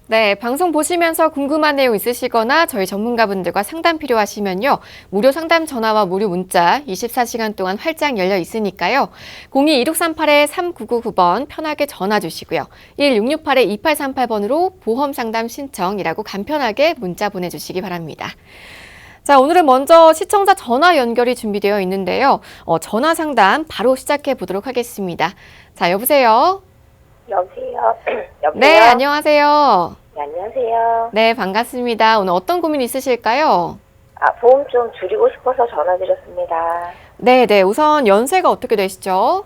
네, 방송 보시면서 궁금한 내용 있으시거나 저희 전문가분들과 상담 필요하시면요. 무료 상담 전화와 무료 문자 24시간 동안 활짝 열려 있으니까요. 02-1638-3999번 편하게 전화 주시고요. 1668-2838번으로 보험 상담 신청이라고 간편하게 문자 보내주시기 바랍니다. 자, 오늘은 먼저 시청자 전화 연결이 준비되어 있는데요. 전화 상담 바로 시작해 보도록 하겠습니다. 자, 여보세요? 여보세요? 여보세요? 네, 안녕하세요. 네, 안녕하세요. 네, 반갑습니다. 오늘 어떤 고민 있으실까요? 보험 좀 줄이고 싶어서 전화드렸습니다. 네, 우선 연세가 어떻게 되시죠?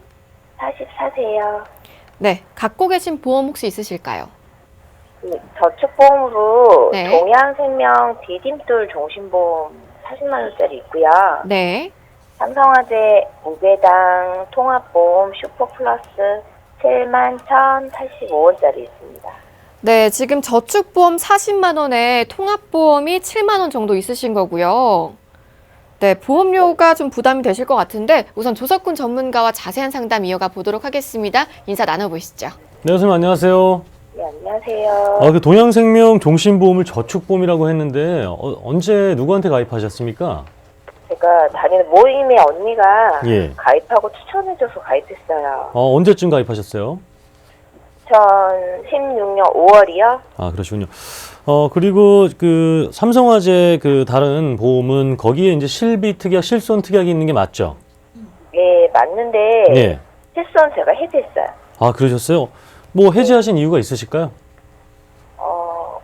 44세요. 네, 갖고 계신 보험 혹시 있으실까요? 저축보험으로 네. 동양생명 디딤돌 종신보험 40만 원짜리 있고요. 네. 삼성화재 무배당 통합보험 슈퍼플러스 7만 1,085원짜리 있습니다. 네, 지금 저축보험 40만 원에 통합보험이 7만 원 정도 있으신 거고요. 네, 보험료가 좀 부담이 되실 것 같은데 우선 조석훈 전문가와 자세한 상담 이어가 보도록 하겠습니다. 인사 나눠보시죠. 네, 선생님 안녕하세요. 네, 안녕하세요. 그 동양생명 종신보험을 저축보험이라고 했는데 언제 누구한테 가입하셨습니까? 제가 다니는 모임에 언니가 예. 가입하고 추천해줘서 가입했어요. 언제쯤 가입하셨어요? 2016년 5월이요? 아, 그러시군요. 그리고 그 삼성화재 그 다른 보험은 거기에 이제 실비 특약, 실손 특약이 있는 게 맞죠? 네, 맞는데 예. 실손 제가 해지했어요. 아, 그러셨어요? 뭐 해지하신 이유가 있으실까요?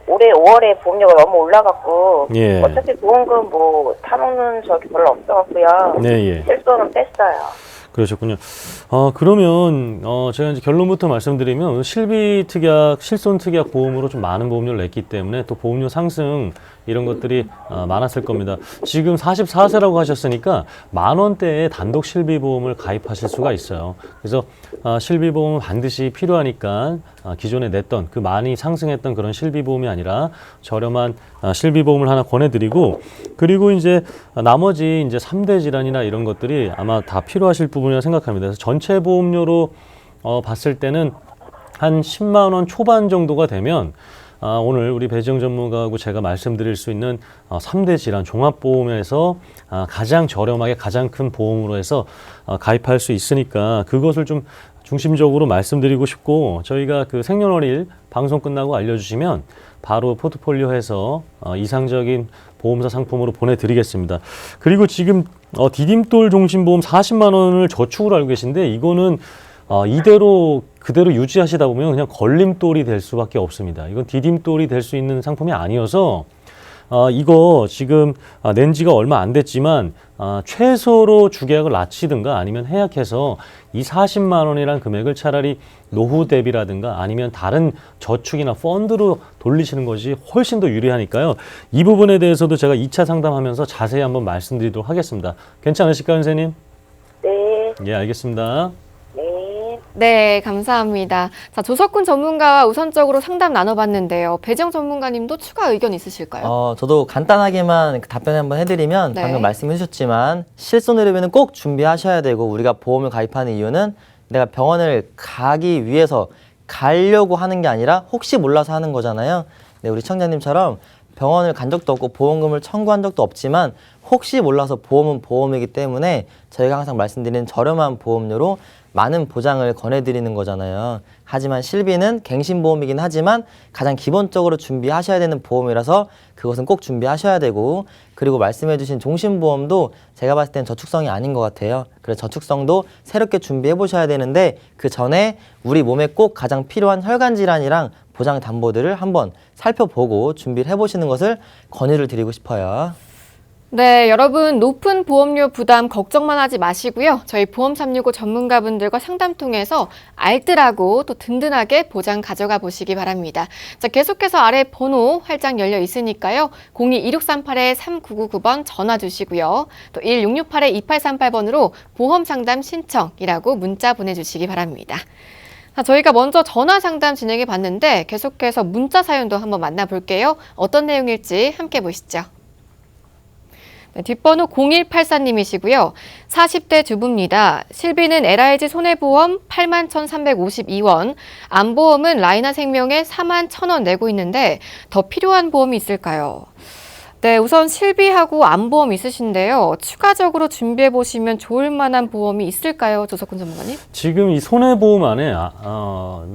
올해 5월에 보험료가 너무 올라갔고 예. 어차피 보험금 뭐 타먹는 적이 별로 없어갖고요. 네, 예. 실손은 뺐어요. 그러셨군요. 그러면 제가 이제 결론부터 말씀드리면 실비 특약, 실손 특약 보험으로 좀 많은 보험료를 냈기 때문에 또 보험료 상승 이런 것들이 많았을 겁니다. 지금 44세라고 하셨으니까 10,000원대의 단독 실비보험을 가입하실 수가 있어요. 그래서 실비보험은 반드시 필요하니까 기존에 냈던 그 많이 상승했던 그런 실비보험이 아니라 저렴한 실비보험을 하나 권해드리고, 그리고 이제 나머지 이제 3대 질환이나 이런 것들이 아마 다 필요하실 부분이라고 생각합니다. 그래서 전체 보험료로 봤을 때는 한 10만 원 초반 정도가 되면 오늘 우리 배지영 전문가하고 제가 말씀드릴 수 있는 3대 질환 종합보험에서 가장 저렴하게 가장 큰 보험으로 해서 가입할 수 있으니까 그것을 좀 중심적으로 말씀드리고 싶고, 저희가 그 생년월일 방송 끝나고 알려주시면 바로 포트폴리오해서 이상적인 보험사 상품으로 보내드리겠습니다. 그리고 지금 디딤돌 종신보험 40만 원을 저축으로 알고 계신데 이거는 이대로 그대로 유지하시다 보면 그냥 걸림돌이 될 수밖에 없습니다. 이건 디딤돌이 될 수 있는 상품이 아니어서 이거 지금 낸 지가 얼마 안 됐지만 최소로 주계약을 낮추든가 아니면 해약해서 이 40만 원이란 금액을 차라리 노후 대비라든가 아니면 다른 저축이나 펀드로 돌리시는 것이 훨씬 더 유리하니까요. 이 부분에 대해서도 제가 2차 상담하면서 자세히 한번 말씀드리도록 하겠습니다. 괜찮으실까요, 선생님? 네. 예, 알겠습니다. 네. 네, 감사합니다. 자, 조석훈 전문가와 우선적으로 상담 나눠봤는데요. 배지영 전문가님도 추가 의견 있으실까요? 저도 간단하게만 답변 한번 해드리면 네. 방금 말씀해 주셨지만 실손 의료비는 꼭 준비하셔야 되고, 우리가 보험을 가입하는 이유는 내가 병원을 가기 위해서 가려고 하는 게 아니라 혹시 몰라서 하는 거잖아요. 네, 우리 청자님처럼 병원을 간 적도 없고 보험금을 청구한 적도 없지만 혹시 몰라서 보험은 보험이기 때문에 저희가 항상 말씀드리는 저렴한 보험료로 많은 보장을 권해드리는 거잖아요. 하지만 실비는 갱신보험이긴 하지만 가장 기본적으로 준비하셔야 되는 보험이라서 그것은 꼭 준비하셔야 되고, 그리고 말씀해주신 종신보험도 제가 봤을 땐 저축성이 아닌 것 같아요. 그래서 저축성도 새롭게 준비해 보셔야 되는데 그 전에 우리 몸에 꼭 가장 필요한 혈관 질환이랑 보장 담보들을 한번 살펴보고 준비를 해보시는 것을 권유를 드리고 싶어요. 네, 여러분 높은 보험료 부담 걱정만 하지 마시고요. 저희 보험 365 전문가분들과 상담 통해서 알뜰하고 또 든든하게 보장 가져가 보시기 바랍니다. 자, 계속해서 아래 번호 활짝 열려 있으니까요. 02-1668-3999번 전화 주시고요. 또 1668-2838번으로 보험 상담 신청이라고 문자 보내주시기 바랍니다. 자, 저희가 먼저 전화 상담 진행해 봤는데 계속해서 문자 사연도 한번 만나볼게요. 어떤 내용일지 함께 보시죠. 네, 뒷번호 0184님이시고요. 40대 주부입니다. 실비는 LIG 손해보험 81,352원, 암보험은 라이나생명에 41,000원 내고 있는데 더 필요한 보험이 있을까요? 네, 우선 실비하고 암보험 있으신데요. 추가적으로 준비해 보시면 좋을 만한 보험이 있을까요, 조석훈 전문가님? 지금 이 손해보험 안에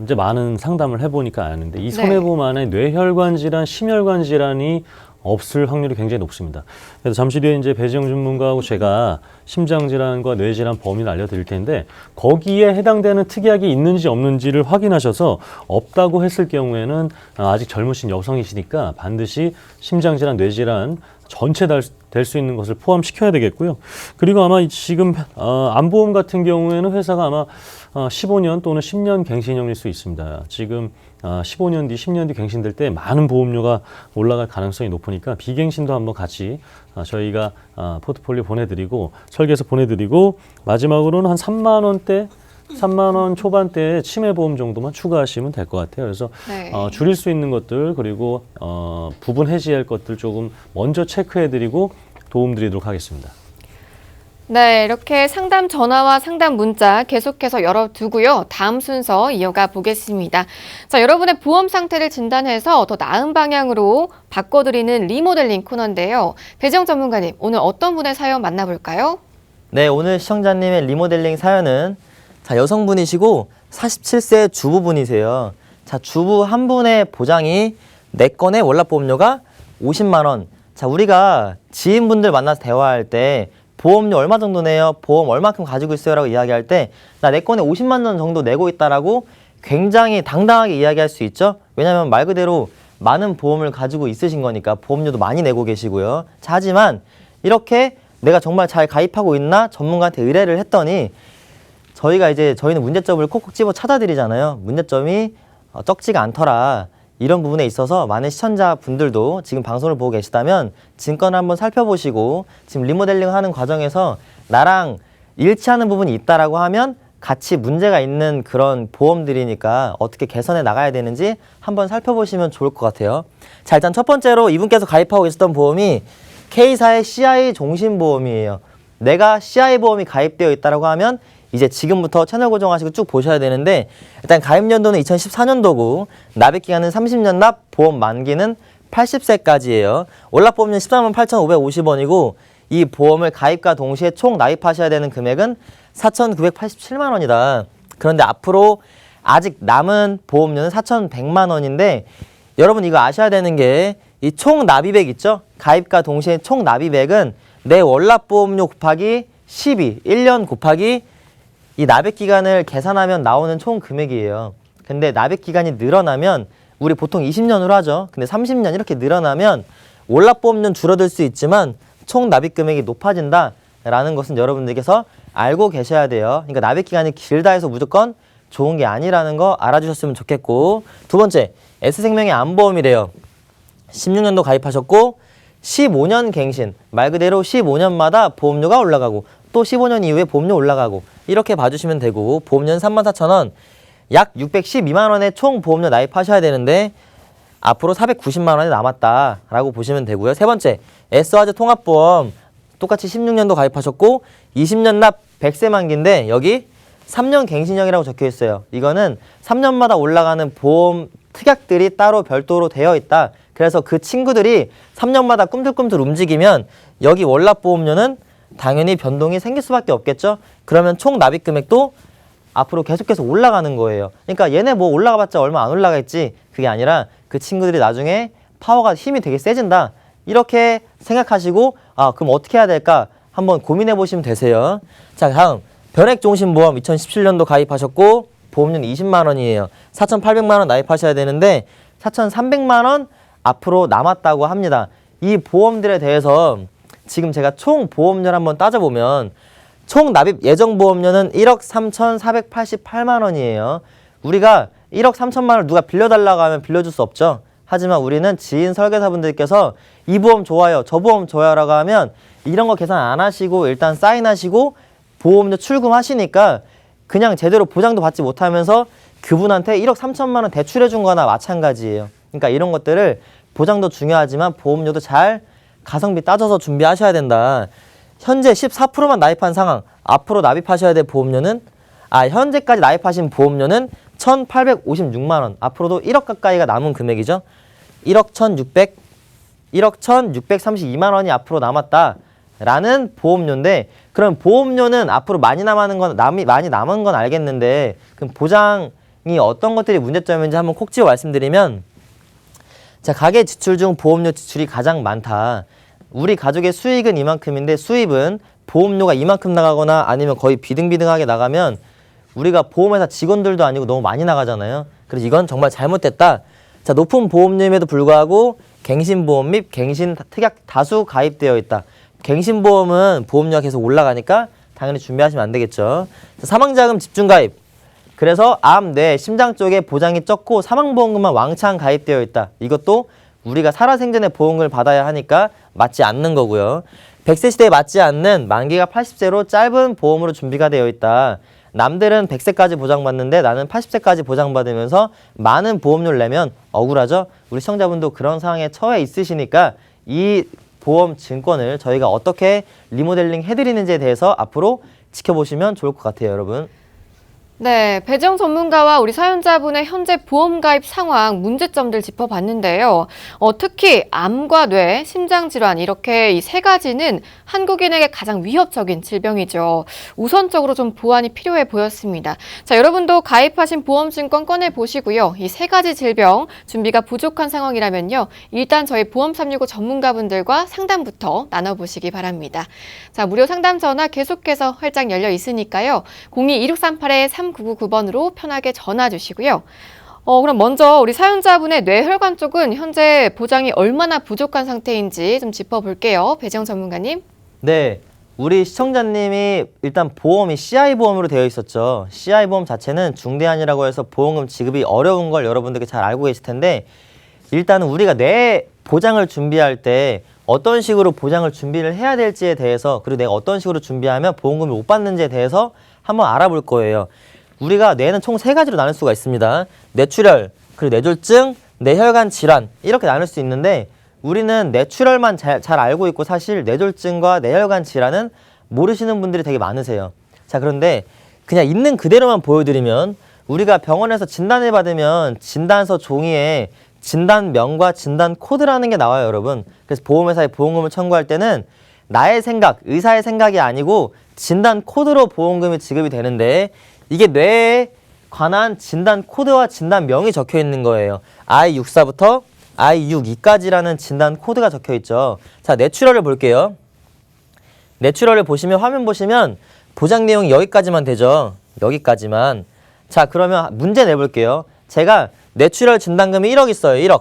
이제 많은 상담을 해보니까 아는데 이 손해보험 안에 뇌혈관 질환, 심혈관 질환이 없을 확률이 굉장히 높습니다. 그래서 잠시 뒤에 이제 배지영 전문가하고 제가 심장질환과 뇌질환 범위를 알려드릴 텐데 거기에 해당되는 특약이 있는지 없는지를 확인하셔서 없다고 했을 경우에는 아직 젊으신 여성이시니까 반드시 심장질환, 뇌질환 전체 될 수 있는 것을 포함시켜야 되겠고요. 그리고 아마 지금 암보험 같은 경우에는 회사가 아마 15년 또는 10년 갱신형일 수 있습니다. 지금 15년 뒤, 10년 뒤 갱신될 때 많은 보험료가 올라갈 가능성이 높으니까 비갱신도 한번 같이 저희가 포트폴리오 보내드리고 설계해서 보내드리고 마지막으로는 한 3만 원대 3만 원 초반대에 치매보험 정도만 추가하시면 될 것 같아요. 그래서 네. 줄일 수 있는 것들 그리고 부분 해지할 것들 조금 먼저 체크해드리고 도움드리도록 하겠습니다. 네, 이렇게 상담 전화와 상담 문자 계속해서 열어두고요. 다음 순서 이어가 보겠습니다. 자, 여러분의 보험 상태를 진단해서 더 나은 방향으로 바꿔드리는 리모델링 코너인데요. 배지영 전문가님, 오늘 어떤 분의 사연 만나볼까요? 네, 오늘 시청자님의 리모델링 사연은 자, 여성분이시고 47세 주부분이세요. 자, 주부 한 분의 보장이 4건의 월납보험료가 50만 원. 자, 우리가 지인분들 만나서 대화할 때 보험료 얼마 정도 내요? 보험 얼마큼 가지고 있어요? 라고 이야기할 때 나 4건에 50만 원 정도 내고 있다라고 굉장히 당당하게 이야기할 수 있죠. 왜냐하면 말 그대로 많은 보험을 가지고 있으신 거니까 보험료도 많이 내고 계시고요. 자, 하지만 이렇게 내가 정말 잘 가입하고 있나 전문가한테 의뢰를 했더니 저희는 문제점을 콕콕 집어 찾아드리잖아요. 문제점이 적지가 않더라. 이런 부분에 있어서 많은 시청자분들도 지금 방송을 보고 계시다면 증권을 한번 살펴보시고 지금 리모델링 하는 과정에서 나랑 일치하는 부분이 있다라고 하면 같이 문제가 있는 그런 보험들이니까 어떻게 개선해 나가야 되는지 한번 살펴보시면 좋을 것 같아요. 자, 일단 첫 번째로 이분께서 가입하고 계셨던 보험이 K사의 CI 종신보험이에요. 내가 CI 보험이 가입되어 있다라고 하면 이제 지금부터 채널 고정하시고 쭉 보셔야 되는데 일단 가입 연도는 2014년도고 납입 기간은 30년 납, 보험 만기는 80세까지예요. 월납보험료는 13만 8,550원이고 이 보험을 가입과 동시에 총 납입하셔야 되는 금액은 4,987만 원이다. 그런데 앞으로 아직 남은 보험료는 4,100만 원인데 여러분 이거 아셔야 되는 게 이 총 납입액 있죠? 가입과 동시에 총 납입액은 내 월납보험료 곱하기 1년 곱하기 이 납입 기간을 계산하면 나오는 총 금액이에요. 근데 납입 기간이 늘어나면 우리 보통 20년으로 하죠. 근데 30년 이렇게 늘어나면 월납보험료는 줄어들 수 있지만 총 납입 금액이 높아진다라는 것은 여러분들께서 알고 계셔야 돼요. 그러니까 납입 기간이 길다 해서 무조건 좋은 게 아니라는 거 알아주셨으면 좋겠고 두 번째, S생명의 암보험이래요. 16년도 가입하셨고 15년 갱신, 말 그대로 15년마다 보험료가 올라가고 또 15년 이후에 보험료 올라가고 이렇게 봐주시면 되고 보험료는 34,000원, 약 612만 원의 총 보험료 나입하셔야 되는데 앞으로 490만 원이 남았다라고 보시면 되고요. 세 번째, S화재 통합보험 똑같이 16년도 가입하셨고 20년 납 100세 만기인데 여기 3년 갱신형이라고 적혀 있어요. 이거는 3년마다 올라가는 보험 특약들이 따로 별도로 되어 있다. 그래서 그 친구들이 3년마다 꿈틀꿈틀 움직이면 여기 월납보험료는 당연히 변동이 생길 수밖에 없겠죠. 그러면 총 납입 금액도 앞으로 계속해서 올라가는 거예요. 그러니까 얘네 뭐 올라가봤자 얼마 안 올라가겠지. 그게 아니라 그 친구들이 나중에 파워가 힘이 되게 세진다. 이렇게 생각하시고 그럼 어떻게 해야 될까 한번 고민해 보시면 되세요. 자, 다음 변액종신보험 2017년도 가입하셨고 보험료는 20만 원이에요. 4,800만 원 나입하셔야 되는데 4,300만 원 앞으로 남았다고 합니다. 이 보험들에 대해서 지금 제가 총 보험료를 한번 따져보면 총 납입 예정 보험료는 1억 3,488만 원이에요. 우리가 1억 3천만 원을 누가 빌려달라고 하면 빌려줄 수 없죠. 하지만 우리는 지인 설계사분들께서 이 보험 좋아요, 저 보험 좋아요라고 하면 이런 거 계산 안 하시고 일단 사인하시고 보험료 출금하시니까 그냥 제대로 보장도 받지 못하면서 그분한테 1억 3천만 원 대출해 준 거나 마찬가지예요. 그러니까 이런 것들을 보장도 중요하지만 보험료도 잘 가성비 따져서 준비하셔야 된다. 현재 14%만 납입한 상황, 앞으로 납입하셔야 될 보험료는 현재까지 납입하신 보험료는 1,856만 원. 앞으로도 1억 가까이가 남은 금액이죠. 1억 1,632만 원이 앞으로 남았다라는 보험료인데, 그럼 보험료는 앞으로 많이 남은 건 알겠는데, 그럼 보장이 어떤 것들이 문제점인지 한번 콕 집어 말씀드리면, 자, 가계 지출 중 보험료 지출이 가장 많다. 우리 가족의 수익은 이만큼인데 수입은 보험료가 이만큼 나가거나 아니면 거의 비등비등하게 나가면 우리가 보험회사 직원들도 아니고 너무 많이 나가잖아요. 그래서 이건 정말 잘못됐다. 자, 높은 보험료임에도 불구하고 갱신보험 및 갱신 특약 다수 가입되어 있다. 갱신보험은 보험료가 계속 올라가니까 당연히 준비하시면 안 되겠죠. 자, 사망자금 집중 가입. 그래서 암, 뇌, 심장 쪽에 보장이 적고 사망보험금만 왕창 가입되어 있다. 이것도 우리가 살아생전에 보험금을 받아야 하니까 맞지 않는 거고요. 100세 시대에 맞지 않는 만기가 80세로 짧은 보험으로 준비가 되어 있다. 남들은 100세까지 보장받는데 나는 80세까지 보장받으면서 많은 보험료를 내면 억울하죠? 우리 시청자분도 그런 상황에 처해 있으시니까 이 보험 증권을 저희가 어떻게 리모델링 해드리는지에 대해서 앞으로 지켜보시면 좋을 것 같아요, 여러분. 네, 배정 전문가와 우리 사연자분의 현재 보험 가입 상황, 문제점들 짚어봤는데요. 특히 암과 뇌, 심장질환 이렇게 이 세 가지는 한국인에게 가장 위협적인 질병이죠. 우선적으로 좀 보완이 필요해 보였습니다. 자, 여러분도 가입하신 보험증권 꺼내보시고요. 이 세 가지 질병 준비가 부족한 상황이라면요. 일단 저희 보험365 전문가분들과 상담부터 나눠보시기 바랍니다. 자, 무료 상담 전화 계속해서 활짝 열려 있으니까요. 02-2638-3999번으로 편하게 전화 주시고요. 그럼 먼저 우리 사연자분의 뇌혈관 쪽은 현재 보장이 얼마나 부족한 상태인지 좀 짚어볼게요. 배정 전문가님. 네, 우리 시청자님이 일단 보험이 CI보험으로 되어 있었죠. CI보험 자체는 중대한이라고 해서 보험금 지급이 어려운 걸 여러분들께 잘 알고 계실 텐데, 일단은 우리가 뇌 보장을 준비할 때 어떤 식으로 보장을 준비를 해야 될지에 대해서, 그리고 내가 어떤 식으로 준비하면 보험금을 못 받는지에 대해서 한번 알아볼 거예요. 우리가 뇌는 총 3가지로 나눌 수가 있습니다. 뇌출혈, 그리고 뇌졸중, 뇌혈관 질환 이렇게 나눌 수 있는데, 우리는 뇌출혈만 잘 알고 있고 사실 뇌졸중과 뇌혈관 질환은 모르시는 분들이 되게 많으세요. 자, 그런데 그냥 있는 그대로만 보여드리면, 우리가 병원에서 진단을 받으면 진단서 종이에 진단명과 진단 코드라는 게 나와요, 여러분. 그래서 보험회사에 보험금을 청구할 때는 나의 생각, 의사의 생각이 아니고 진단 코드로 보험금이 지급이 되는데, 이게 뇌에 관한 진단 코드와 진단명이 적혀 있는 거예요. I64부터 I62까지라는 진단 코드가 적혀 있죠. 자, 뇌출혈을 볼게요. 뇌출혈을 보시면, 화면 보시면 보장 내용이 여기까지만 되죠. 여기까지만. 자, 그러면 문제 내볼게요. 제가 뇌출혈 진단금이 1억 있어요.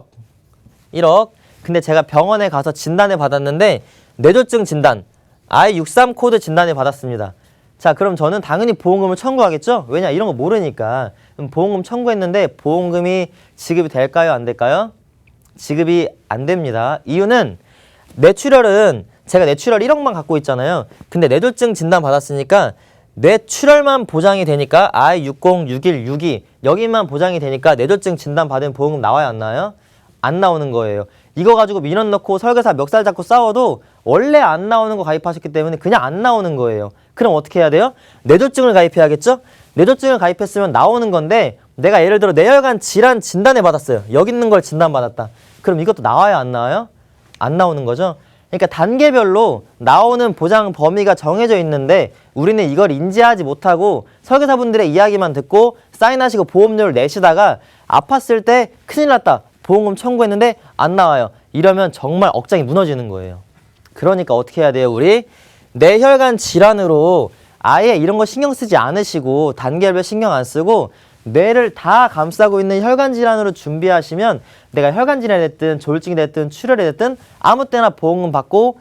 1억. 근데 제가 병원에 가서 진단을 받았는데 뇌졸중 진단, I63 코드 진단을 받았습니다. 자, 그럼 저는 당연히 보험금을 청구하겠죠? 왜냐, 이런 거 모르니까. 그럼 보험금 청구했는데 보험금이 지급이 될까요? 안 될까요? 지급이 안 됩니다. 이유는 뇌출혈은 제가 뇌출혈 1억만 갖고 있잖아요. 근데 뇌졸중 진단 받았으니까 뇌출혈만 보장이 되니까 I60, 61, 62 여기만 보장이 되니까 뇌졸중 진단 받은 보험금 나와요, 안 나와요? 안 나오는 거예요. 이거 가지고 민원 넣고 설계사 멱살 잡고 싸워도 원래 안 나오는 거 가입하셨기 때문에 그냥 안 나오는 거예요. 그럼 어떻게 해야 돼요? 뇌졸중을 가입해야겠죠? 뇌졸중을 가입했으면 나오는 건데, 내가 예를 들어 뇌혈관 질환 진단을 받았어요. 여기 있는 걸 진단받았다. 그럼 이것도 나와요, 안 나와요? 안 나오는 거죠. 그러니까 단계별로 나오는 보장 범위가 정해져 있는데 우리는 이걸 인지하지 못하고 설계사분들의 이야기만 듣고 사인하시고 보험료를 내시다가 아팠을 때 큰일 났다, 보험금 청구했는데 안 나와요. 이러면 정말 억장이 무너지는 거예요. 그러니까 어떻게 해야 돼요? 우리 뇌혈관 질환으로 아예 이런 거 신경 쓰지 않으시고 단계별 신경 안 쓰고 뇌를 다 감싸고 있는 혈관 질환으로 준비하시면, 내가 혈관 질환이 됐든 조울증이 됐든 출혈이 됐든 아무 때나 보험금 받고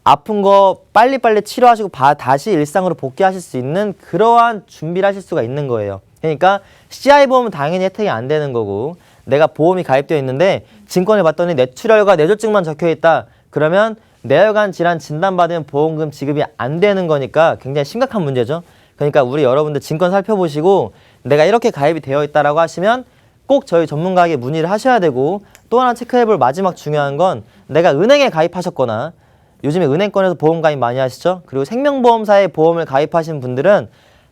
아픈 거 빨리빨리 치료하시고 다시 일상으로 복귀하실 수 있는 그러한 준비를 하실 수가 있는 거예요. 그러니까 CI보험은 당연히 혜택이 안 되는 거고, 내가 보험이 가입되어 있는데 증권을 봤더니 뇌출혈과 뇌졸중만 적혀 있다. 그러면 뇌혈관 질환 진단받으면 보험금 지급이 안 되는 거니까 굉장히 심각한 문제죠. 그러니까 우리 여러분들 증권 살펴보시고 내가 이렇게 가입이 되어 있다라고 하시면 꼭 저희 전문가에게 문의를 하셔야 되고, 또 하나 체크해볼 마지막 중요한 건 내가 은행에 가입하셨거나 요즘에 은행권에서 보험 가입 많이 하시죠? 그리고 생명보험사에 보험을 가입하신 분들은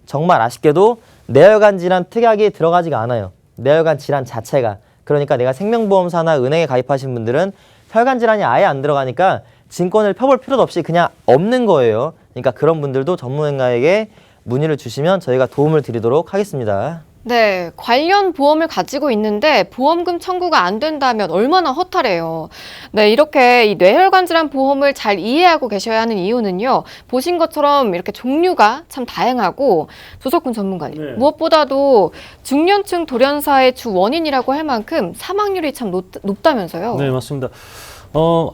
정말 아쉽게도 뇌혈관 질환 특약이 들어가지가 않아요. 뇌혈관 질환 자체가. 그러니까 내가 생명보험사나 은행에 가입하신 분들은 혈관 질환이 아예 안 들어가니까 증권을 펴볼 필요도 없이 그냥 없는 거예요. 그러니까 그런 분들도 전문가에게 문의를 주시면 저희가 도움을 드리도록 하겠습니다. 네, 관련 보험을 가지고 있는데 보험금 청구가 안 된다면 얼마나 허탈해요. 네, 이렇게 이 뇌혈관 질환 보험을 잘 이해하고 계셔야 하는 이유는요. 보신 것처럼 이렇게 종류가 참 다양하고 조석훈 전문가님, 네. 무엇보다도 중년층 돌연사의 주 원인이라고 할 만큼 사망률이 참 높다면서요. 네, 맞습니다.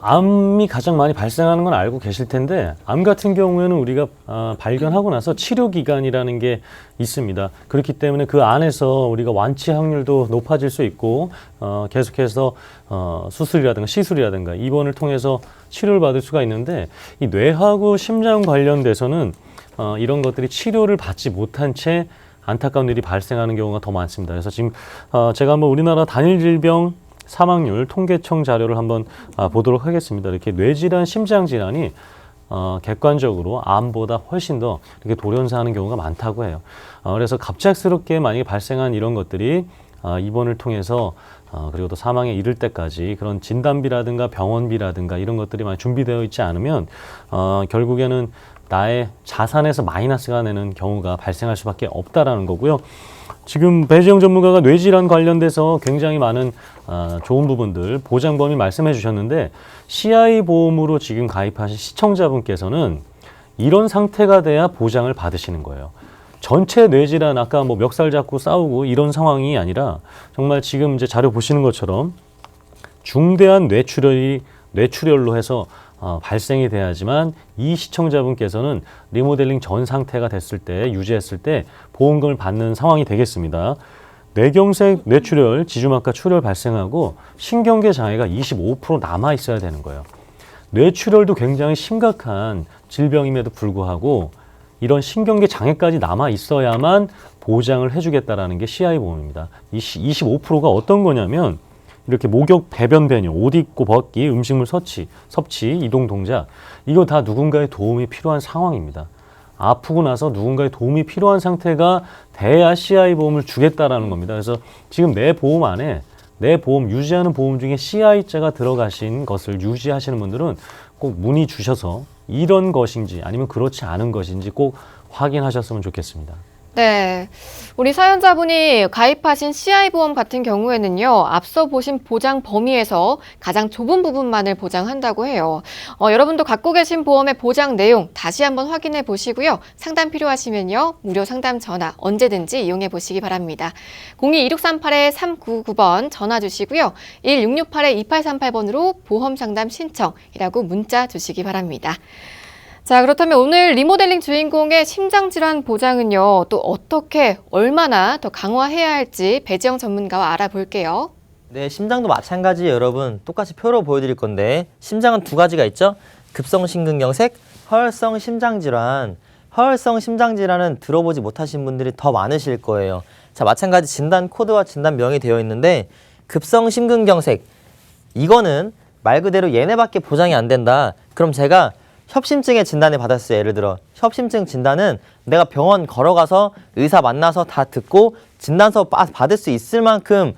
암이 가장 많이 발생하는 건 알고 계실 텐데 암 같은 경우에는 우리가 발견하고 나서 치료 기간이라는 게 있습니다. 그렇기 때문에 그 안에서 우리가 완치 확률도 높아질 수 있고 계속해서 수술이라든가 시술이라든가 입원을 통해서 치료를 받을 수가 있는데 이 뇌하고 심장 관련돼서는 이런 것들이 치료를 받지 못한 채 안타까운 일이 발생하는 경우가 더 많습니다. 그래서 지금 제가 한번 우리나라 단일 질병 사망률 통계청 자료를 한번 보도록 하겠습니다. 이렇게 뇌질환, 심장질환이 객관적으로 암보다 훨씬 더 이렇게 돌연사하는 경우가 많다고 해요. 그래서 갑작스럽게 만약에 발생한 이런 것들이 입원을 통해서 그리고 또 사망에 이를 때까지 그런 진단비라든가 병원비라든가 이런 것들이 많이 준비되어 있지 않으면 결국에는 나의 자산에서 마이너스가 되는 경우가 발생할 수밖에 없다라는 거고요. 지금 배지영 전문가가 뇌질환 관련돼서 굉장히 많은 좋은 부분들 보장 범위 말씀해 주셨는데 CI 보험으로 지금 가입하신 시청자분께서는 이런 상태가 돼야 보장을 받으시는 거예요. 전체 뇌질환 아까 뭐 멱살 잡고 싸우고 이런 상황이 아니라 정말 지금 이제 자료 보시는 것처럼 중대한 뇌출혈로 해서 발생이 돼야지만 이 시청자분께서는 리모델링 전 상태가 됐을 때 유지했을 때 보험금을 받는 상황이 되겠습니다. 뇌경색, 뇌출혈, 지주막하 출혈 발생하고 신경계 장애가 25% 남아 있어야 되는 거예요. 뇌출혈도 굉장히 심각한 질병임에도 불구하고 이런 신경계 장애까지 남아 있어야만 보장을 해주겠다라는 게 CI 보험입니다. 이 25%가 어떤 거냐면 이렇게 목욕, 배변, 배뇨, 옷 입고 벗기, 음식물 섭취, 이동 동작 이거 다 누군가의 도움이 필요한 상황입니다. 아프고 나서 누군가의 도움이 필요한 상태가 돼야 CI 보험을 주겠다라는 겁니다. 그래서 지금 내 보험 안에 내 보험 유지하는 보험 중에 CI자가 들어가신 것을 유지하시는 분들은 꼭 문의 주셔서 이런 것인지 아니면 그렇지 않은 것인지 꼭 확인하셨으면 좋겠습니다. 네, 우리 사연자분이 가입하신 CI보험 같은 경우에는요, 앞서 보신 보장 범위에서 가장 좁은 부분만을 보장한다고 해요. 여러분도 갖고 계신 보험의 보장 내용 다시 한번 확인해 보시고요. 상담 필요하시면요, 무료 상담 전화 언제든지 이용해 보시기 바랍니다. 02-2638-399번 전화 주시고요. 1668-2838번으로 보험 상담 신청이라고 문자 주시기 바랍니다. 자, 그렇다면 오늘 리모델링 주인공의 심장질환 보장은요, 또 어떻게, 얼마나 더 강화해야 할지 배지영 전문가와 알아볼게요. 네, 심장도 마찬가지예요, 여러분. 똑같이 표로 보여드릴 건데 심장은 두 가지가 있죠. 급성심근경색, 허혈성 심장질환. 허혈성 심장질환은 들어보지 못하신 분들이 더 많으실 거예요. 자, 마찬가지 진단 코드와 진단명이 되어 있는데 급성심근경색, 이거는 말 그대로 얘네밖에 보장이 안 된다. 그럼 제가 협심증의 진단을 받았어요. 예를 들어 협심증 진단은 내가 병원 걸어가서 의사 만나서 다 듣고 진단서 받을 수 있을 만큼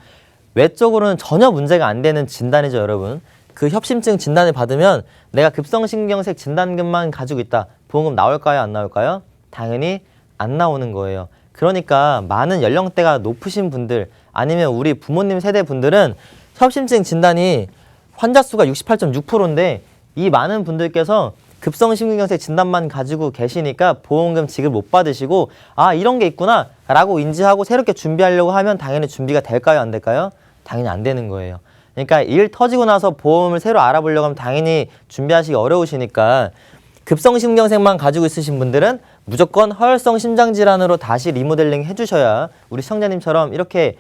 외적으로는 전혀 문제가 안 되는 진단이죠, 여러분. 그 협심증 진단을 받으면 내가 급성심경색 진단금만 가지고 있다. 보험금 나올까요? 안 나올까요? 당연히 안 나오는 거예요. 그러니까 많은 연령대가 높으신 분들 아니면 우리 부모님 세대 분들은 협심증 진단이 환자 수가 68.6%인데 이 많은 분들께서 급성심근경색 진단만 가지고 계시니까 보험금 지급 못 받으시고 아 이런 게 있구나 라고 인지하고 새롭게 준비하려고 하면 당연히 준비가 될까요? 안 될까요? 당연히 안 되는 거예요. 그러니까 일 터지고 나서 보험을 새로 알아보려고 하면 당연히 준비하시기 어려우시니까 급성심근경색만 가지고 있으신 분들은 무조건 허혈성 심장질환으로 다시 리모델링 해주셔야 우리 시청자님처럼 이렇게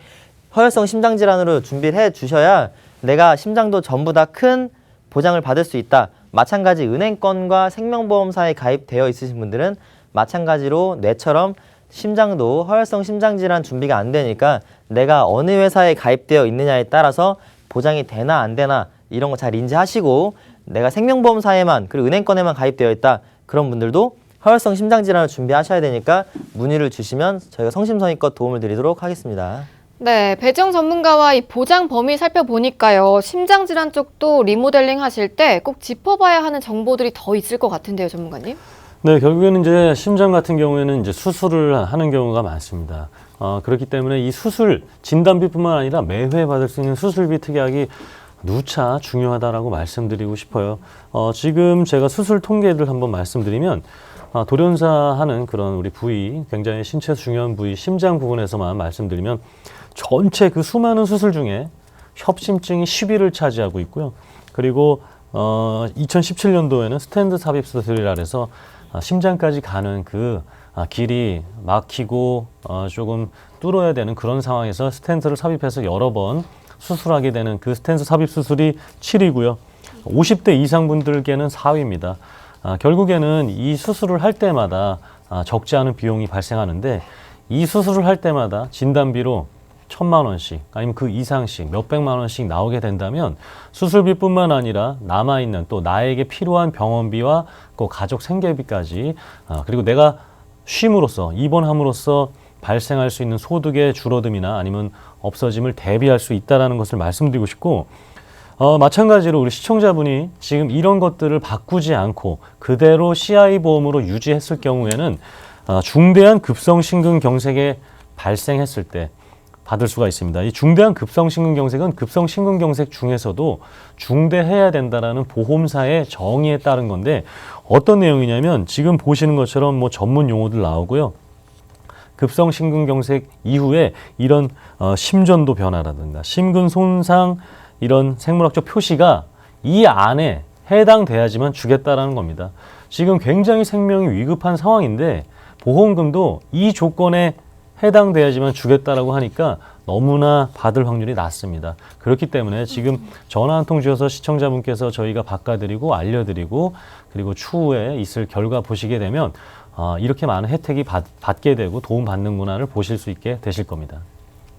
허혈성 심장질환으로 준비를 해주셔야 내가 심장도 전부 다 큰 보장을 받을 수 있다. 마찬가지 은행권과 생명보험사에 가입되어 있으신 분들은 마찬가지로 뇌처럼 심장도 허혈성 심장질환 준비가 안 되니까 내가 어느 회사에 가입되어 있느냐에 따라서 보장이 되나 안 되나 이런 거 잘 인지하시고 내가 생명보험사에만 그리고 은행권에만 가입되어 있다 그런 분들도 허혈성 심장질환을 준비하셔야 되니까 문의를 주시면 저희가 성심성의껏 도움을 드리도록 하겠습니다. 네, 배정 전문가와 이 보장 범위 살펴보니까요. 심장질환 쪽도 리모델링 하실 때 꼭 짚어봐야 하는 정보들이 더 있을 것 같은데요, 전문가님? 네, 결국에는 이제 심장 같은 경우에는 이제 수술을 하는 경우가 많습니다. 그렇기 때문에 이 수술 진단비뿐만 아니라 매회 받을 수 있는 수술비 특약이 누차 중요하다라고 말씀드리고 싶어요. 지금 제가 수술 통계를 한번 말씀드리면 돌연사하는 그런 우리 부위, 굉장히 신체 중요한 부위, 심장 부분에서만 말씀드리면 전체 그 수많은 수술 중에 협심증이 10위를 차지하고 있고요. 그리고 2017년도에는 스텐트 삽입 수술이라 해서 심장까지 가는 그 길이 막히고 조금 뚫어야 되는 그런 상황에서 스텐트를 삽입해서 여러 번 수술하게 되는 그 스텐트 삽입 수술이 7위고요. 50대 이상 분들께는 4위입니다. 결국에는 이 수술을 할 때마다 적지 않은 비용이 발생하는데 이 수술을 할 때마다 진단비로 1,000만 원씩 아니면 그 이상씩 몇백만 원씩 나오게 된다면 수술비뿐만 아니라 남아있는 또 나에게 필요한 병원비와 그 가족 생계비까지 그리고 내가 쉼으로써 입원함으로써 발생할 수 있는 소득의 줄어듦이나 아니면 없어짐을 대비할 수 있다는 것을 말씀드리고 싶고 마찬가지로 우리 시청자분이 지금 이런 것들을 바꾸지 않고 그대로 CI 보험으로 유지했을 경우에는 중대한 급성심근경색에 발생했을 때 받을 수가 있습니다. 이 중대한 급성심근경색은 급성심근경색 중에서도 중대해야 된다라는 보험사의 정의에 따른 건데 어떤 내용이냐면 지금 보시는 것처럼 뭐 전문 용어들 나오고요. 급성심근경색 이후에 이런 심전도 변화라든가 심근 손상 이런 생물학적 표시가 이 안에 해당돼야지만 주겠다라는 겁니다. 지금 굉장히 생명이 위급한 상황인데 보험금도 이 조건에 해당돼야지만 주겠다라고 하니까 너무나 받을 확률이 낮습니다. 그렇기 때문에 지금 전화 한 통 주셔서 시청자분께서 저희가 바꿔드리고 알려드리고 그리고 추후에 있을 결과 보시게 되면 이렇게 많은 혜택이 받게 되고 도움받는구나를 보실 수 있게 되실 겁니다.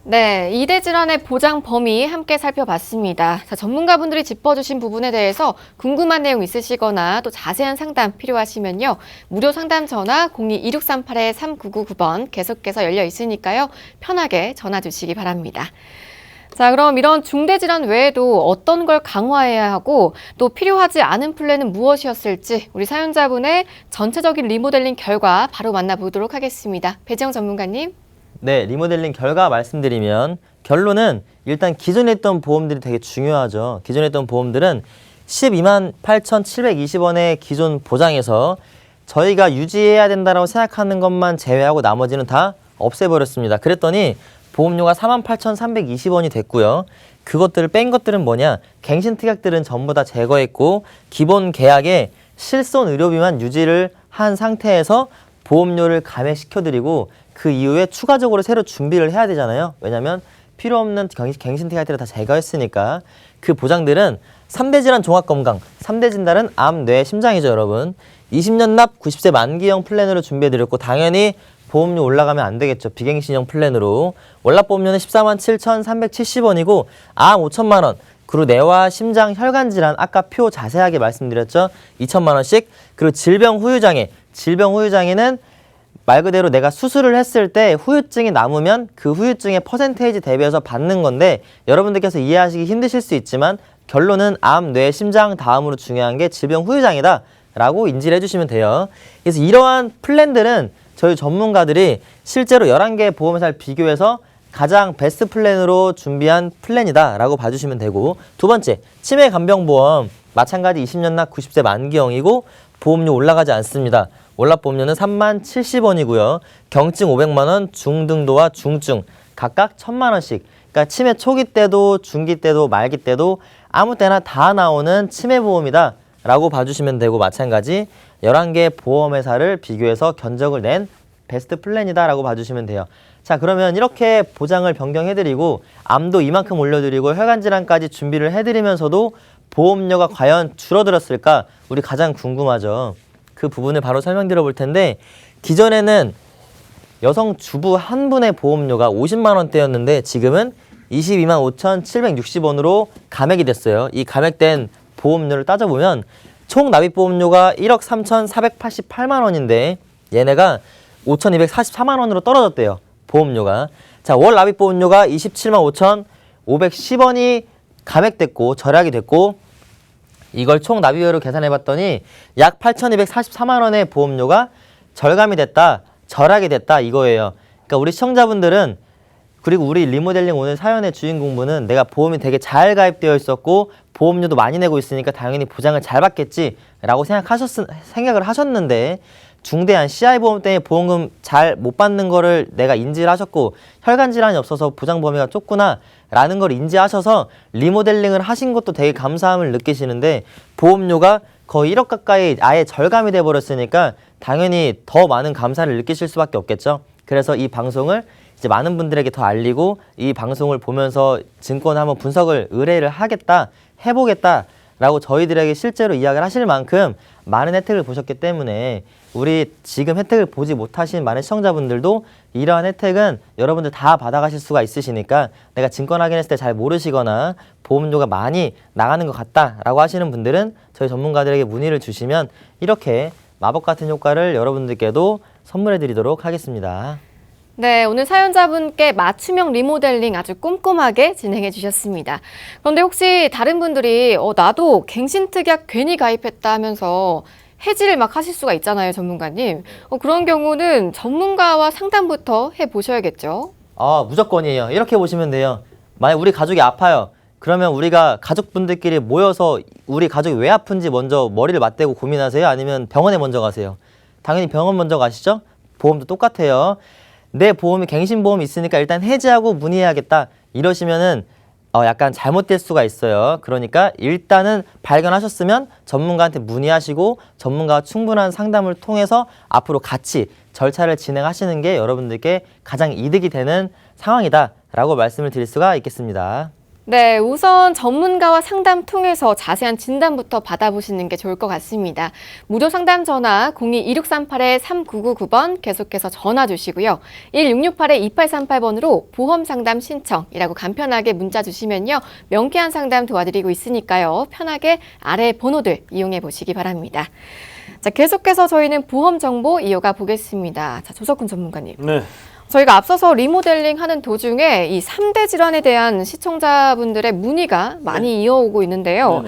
네, 이대 질환의 보장 범위 함께 살펴봤습니다. 자, 전문가분들이 짚어주신 부분에 대해서 궁금한 내용 있으시거나 또 자세한 상담 필요하시면요. 무료 상담 전화 02-2638-3999번 계속해서 열려 있으니까요. 편하게 전화 주시기 바랍니다. 자, 그럼 이런 중대질환 외에도 어떤 걸 강화해야 하고 또 필요하지 않은 플랜은 무엇이었을지 우리 사연자분의 전체적인 리모델링 결과 바로 만나보도록 하겠습니다. 배지영 전문가님. 네, 리모델링 결과 말씀드리면 결론은 일단 기존에 있던 보험들이 되게 중요하죠. 기존에 있던 보험들은 128,720원의 기존 보장에서 저희가 유지해야 된다고 생각하는 것만 제외하고 나머지는 다 없애버렸습니다. 그랬더니 보험료가 48,320원이 됐고요. 그것들을 뺀 것들은 뭐냐? 갱신 특약들은 전부 다 제거했고 기본 계약에 실손 의료비만 유지를 한 상태에서 보험료를 감액시켜드리고 그 이후에 추가적으로 새로 준비를 해야 되잖아요. 왜냐하면 필요 없는 갱신 특약들을 다 제거했으니까 그 보장들은 3대 질환 종합건강, 3대 진단은 암, 뇌, 심장이죠, 여러분. 20년 납 90세 만기형 플랜으로 준비해드렸고 당연히 보험료 올라가면 안 되겠죠. 비갱신형 플랜으로. 월납보험료는 147,370원이고 암 5천만 원, 그리고 뇌와 심장, 혈관 질환 아까 표 자세하게 말씀드렸죠. 2천만 원씩. 그리고 질병 후유장애, 질병 후유장애는 말 그대로 내가 수술을 했을 때 후유증이 남으면 그 후유증의 퍼센테이지 대비해서 받는 건데 여러분들께서 이해하시기 힘드실 수 있지만 결론은 암, 뇌, 심장 다음으로 중요한 게 질병 후유장애다 라고 인지를 해주시면 돼요. 그래서 이러한 플랜들은 저희 전문가들이 실제로 11개의 보험회사를 비교해서 가장 베스트 플랜으로 준비한 플랜이다 라고 봐주시면 되고 두 번째, 치매간병보험 마찬가지 20년 납 90세 만기형이고 보험료 올라가지 않습니다. 월납보험료는 30,070원이고요. 경증 500만 원, 중등도와 중증 각각 1,000만 원씩. 그러니까 치매 초기 때도 중기 때도 말기 때도 아무 때나 다 나오는 치매보험이다 라고 봐주시면 되고 마찬가지 11개 보험회사를 비교해서 견적을 낸 베스트 플랜이다 라고 봐주시면 돼요. 자, 그러면 이렇게 보장을 변경해드리고 암도 이만큼 올려드리고 혈관질환까지 준비를 해드리면서도 보험료가 과연 줄어들었을까? 우리 가장 궁금하죠. 그 부분을 바로 설명드려 볼 텐데 기존에는 여성 주부 한 분의 보험료가 50만 원대였는데 지금은 22만 5,760원으로 감액이 됐어요. 이 감액된 보험료를 따져보면 총 납입보험료가 1억 3,488만 원인데 얘네가 5,244만 원으로 떨어졌대요. 보험료가. 자, 월 납입보험료가 27만 5,510원이 감액됐고 절약이 됐고 이걸 총 납입액으로 계산해봤더니 약 8,244만 원의 보험료가 절감이 됐다, 절약이 됐다 이거예요. 그러니까 우리 시청자분들은 그리고 우리 리모델링 오늘 사연의 주인공분은 내가 보험이 되게 잘 가입되어 있었고 보험료도 많이 내고 있으니까 당연히 보장을 잘 받겠지라고 생각을 하셨는데 중대한 CI보험 때문에 보험금 잘 못 받는 거를 내가 인지를 하셨고 혈관 질환이 없어서 보장 범위가 좁구나 라는 걸 인지하셔서 리모델링을 하신 것도 되게 감사함을 느끼시는데 보험료가 거의 1억 가까이 아예 절감이 돼 버렸으니까 당연히 더 많은 감사를 느끼실 수밖에 없겠죠. 그래서 이 방송을 이제 많은 분들에게 더 알리고 이 방송을 보면서 증권 한번 분석을 의뢰를 하겠다, 해보겠다라고 저희들에게 실제로 이야기를 하실 만큼 많은 혜택을 보셨기 때문에 우리 지금 혜택을 보지 못하신 많은 시청자분들도 이러한 혜택은 여러분들 다 받아가실 수가 있으시니까 내가 증권 확인했을 때 잘 모르시거나 보험료가 많이 나가는 것 같다라고 하시는 분들은 저희 전문가들에게 문의를 주시면 이렇게 마법 같은 효과를 여러분들께도 선물해 드리도록 하겠습니다. 네, 오늘 사연자분께 맞춤형 리모델링 아주 꼼꼼하게 진행해 주셨습니다. 그런데 혹시 다른 분들이 나도 갱신특약 괜히 가입했다 하면서 해지를 막 하실 수가 있잖아요, 전문가님. 그런 경우는 전문가와 상담부터 해보셔야겠죠? 무조건이에요. 이렇게 보시면 돼요. 만약 우리 가족이 아파요. 그러면 우리가 가족분들끼리 모여서 우리 가족이 왜 아픈지 먼저 머리를 맞대고 고민하세요? 아니면 병원에 먼저 가세요? 당연히 병원 먼저 가시죠? 보험도 똑같아요. 내 보험이 갱신보험이 있으니까 일단 해지하고 문의해야겠다. 이러시면은 약간 잘못될 수가 있어요. 그러니까 일단은 발견하셨으면 전문가한테 문의하시고 전문가와 충분한 상담을 통해서 앞으로 같이 절차를 진행하시는 게 여러분들께 가장 이득이 되는 상황이다라고 말씀을 드릴 수가 있겠습니다. 네, 우선 전문가와 상담 통해서 자세한 진단부터 받아보시는 게 좋을 것 같습니다. 무료 상담 전화 02-2638-3999번 계속해서 전화 주시고요. 1668-2838번으로 보험 상담 신청이라고 간편하게 문자 주시면요. 명쾌한 상담 도와드리고 있으니까요. 편하게 아래 번호들 이용해 보시기 바랍니다. 자, 계속해서 저희는 보험 정보 이어가 보겠습니다. 자, 조석훈 전문가님. 네. 저희가 앞서서 리모델링 하는 도중에 이 3대 질환에 대한 시청자분들의 문의가 많이 이어오고 있는데요.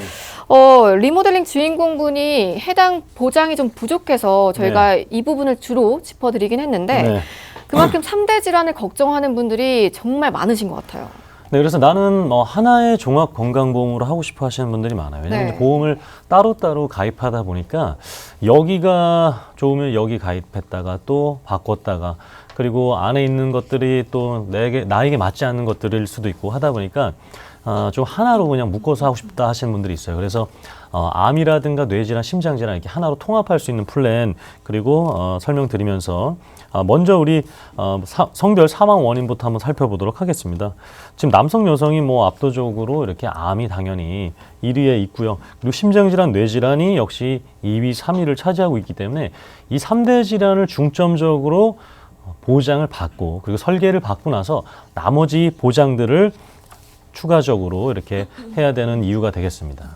리모델링 주인공분이 해당 보장이 좀 부족해서 저희가 이 부분을 주로 짚어드리긴 했는데 그만큼 3대 질환을 걱정하는 분들이 정말 많으신 것 같아요. 네, 그래서 나는 하나의 종합 건강보험으로 하고 싶어 하시는 분들이 많아요. 왜냐하면 보험을 따로따로 가입하다 보니까 여기가 좋으면 여기 가입했다가 또 바꿨다가 그리고 안에 있는 것들이 또 나에게 맞지 않는 것들일 수도 있고 하다 보니까 좀 하나로 그냥 묶어서 하고 싶다 하시는 분들이 있어요. 그래서 암이라든가 뇌질환, 심장질환 이렇게 하나로 통합할 수 있는 플랜 그리고 설명드리면서 먼저 우리 성별 사망 원인부터 한번 살펴보도록 하겠습니다. 지금 남성, 여성이 압도적으로 이렇게 암이 당연히 1위에 있고요. 그리고 심장질환, 뇌질환이 역시 2위, 3위를 차지하고 있기 때문에 이 3대 질환을 중점적으로 보장을 받고 그리고 설계를 받고 나서 나머지 보장들을 추가적으로 이렇게 해야 되는 이유가 되겠습니다.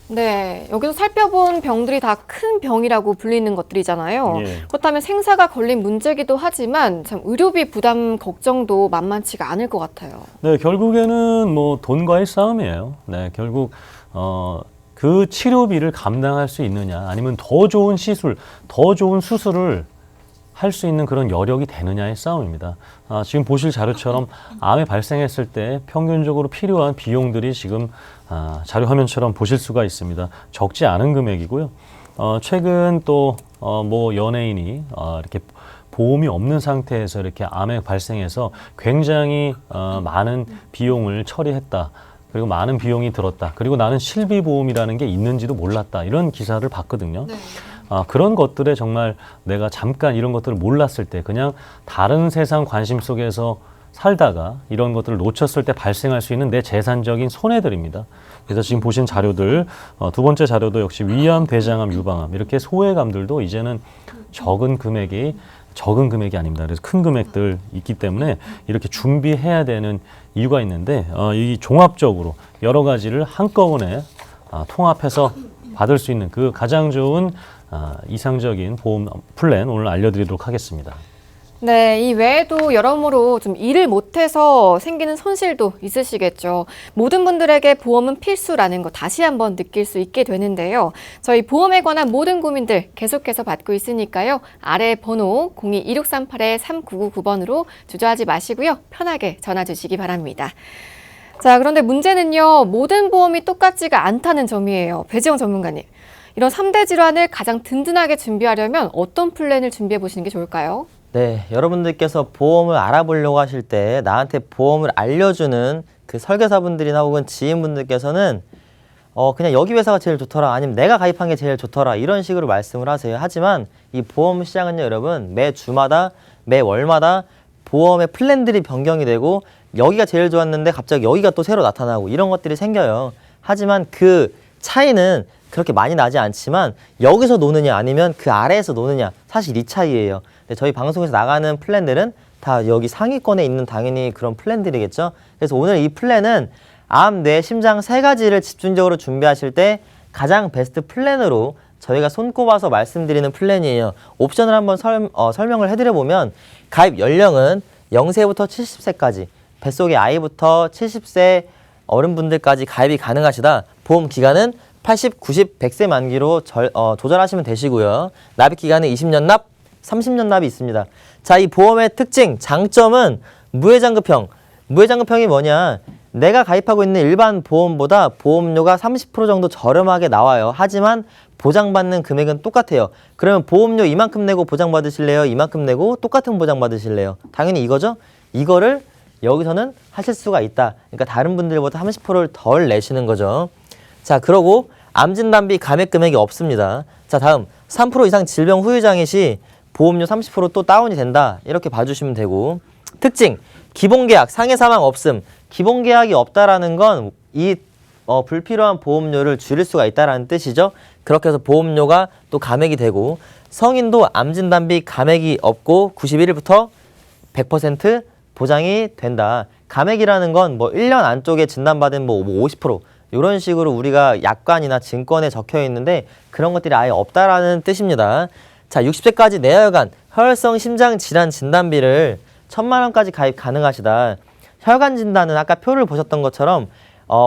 네, 여기서 살펴본 병들이 다 큰 병이라고 불리는 것들이잖아요. 그렇다면 생사가 걸린 문제기도 하지만 참 의료비 부담 걱정도 만만치가 않을 것 같아요. 네, 결국에는 돈과의 싸움이에요. 네, 결국 그 치료비를 감당할 수 있느냐 아니면 더 좋은 시술, 더 좋은 수술을 할 수 있는 그런 여력이 되느냐의 싸움입니다. 지금 보실 자료처럼 암이 발생했을 때 평균적으로 필요한 비용들이 지금 자료 화면처럼 보실 수가 있습니다. 적지 않은 금액이고요. 최근 또 연예인이 이렇게 보험이 없는 상태에서 이렇게 암에 발생해서 굉장히 많은 비용을 처리했다. 그리고 많은 비용이 들었다. 그리고 나는 실비보험이라는 게 있는지도 몰랐다. 이런 기사를 봤거든요. 그런 것들에 정말 내가 잠깐 이런 것들을 몰랐을 때 그냥 다른 세상 관심 속에서 살다가 이런 것들을 놓쳤을 때 발생할 수 있는 내 재산적인 손해들입니다. 그래서 지금 보신 자료들, 두 번째 자료도 역시 위암, 대장암, 유방암 이렇게 소외감들도 이제는 적은 금액이 적은 금액이 아닙니다. 그래서 큰 금액들 있기 때문에 이렇게 준비해야 되는 이유가 있는데 이 종합적으로 여러 가지를 한꺼번에 통합해서 받을 수 있는 그 가장 좋은 이상적인 보험 플랜 오늘 알려드리도록 하겠습니다. 네, 이 외에도 여러모로 좀 일을 못해서 생기는 손실도 있으시겠죠. 모든 분들에게 보험은 필수라는 거 다시 한번 느낄 수 있게 되는데요. 저희 보험에 관한 모든 고민들 계속해서 받고 있으니까요. 아래 번호 02-2638-3999번으로 주저하지 마시고요. 편하게 전화 주시기 바랍니다. 자, 그런데 문제는요. 모든 보험이 똑같지가 않다는 점이에요. 배지영 전문가님. 이런 3대 질환을 가장 든든하게 준비하려면 어떤 플랜을 준비해 보시는 게 좋을까요? 네, 여러분들께서 보험을 알아보려고 하실 때 나한테 보험을 알려주는 그 설계사분들이나 혹은 지인분들께서는 그냥 여기 회사가 제일 좋더라, 아니면 내가 가입한 게 제일 좋더라, 이런 식으로 말씀을 하세요. 하지만 이 보험 시장은요, 여러분, 매 주마다, 매 월마다 보험의 플랜들이 변경이 되고 여기가 제일 좋았는데 갑자기 여기가 또 새로 나타나고 이런 것들이 생겨요. 하지만 그 차이는 그렇게 많이 나지 않지만 여기서 노느냐 아니면 그 아래에서 노느냐, 사실 이 차이예요. 근데 저희 방송에서 나가는 플랜들은 다 여기 상위권에 있는 당연히 그런 플랜들이겠죠. 그래서 오늘 이 플랜은 암, 뇌, 심장 세 가지를 집중적으로 준비하실 때 가장 베스트 플랜으로 저희가 손꼽아서 말씀드리는 플랜이에요. 옵션을 한번 설명을 해드려보면 가입 연령은 0세부터 70세까지, 뱃속의 아이부터 70세 어른분들까지 가입이 가능하시다. 보험 기간은 80, 90, 100세 만기로 조절하시면 되시고요. 납입 기간은 20년 납, 30년 납이 있습니다. 자, 이 보험의 특징, 장점은 무해장급형. 무해장급형이 뭐냐? 내가 가입하고 있는 일반 보험보다 보험료가 30% 정도 저렴하게 나와요. 하지만 보장받는 금액은 똑같아요. 그러면 보험료 이만큼 내고 보장받으실래요? 이만큼 내고 똑같은 보장받으실래요? 당연히 이거죠? 이거를 여기서는 하실 수가 있다. 그러니까 다른 분들보다 30%를 덜 내시는 거죠. 자, 그러고 암진단비 감액 금액이 없습니다. 자, 다음 3% 이상 질병 후유장애 시 보험료 30% 또 다운이 된다. 이렇게 봐주시면 되고, 특징, 기본계약, 상해사망 없음. 기본계약이 없다라는 건 이 불필요한 보험료를 줄일 수가 있다라는 뜻이죠. 그렇게 해서 보험료가 또 감액이 되고, 성인도 암진단비 감액이 없고 91일부터 100% 보장이 된다. 감액이라는 건 뭐 1년 안쪽에 진단받은 뭐 50% 이런 식으로 우리가 약관이나 증권에 적혀 있는데 그런 것들이 아예 없다라는 뜻입니다. 자, 60세까지 내혈관, 혈성 심장 질환 진단비를 1,000만 원까지 가입 가능하시다. 혈관 진단은 아까 표를 보셨던 것처럼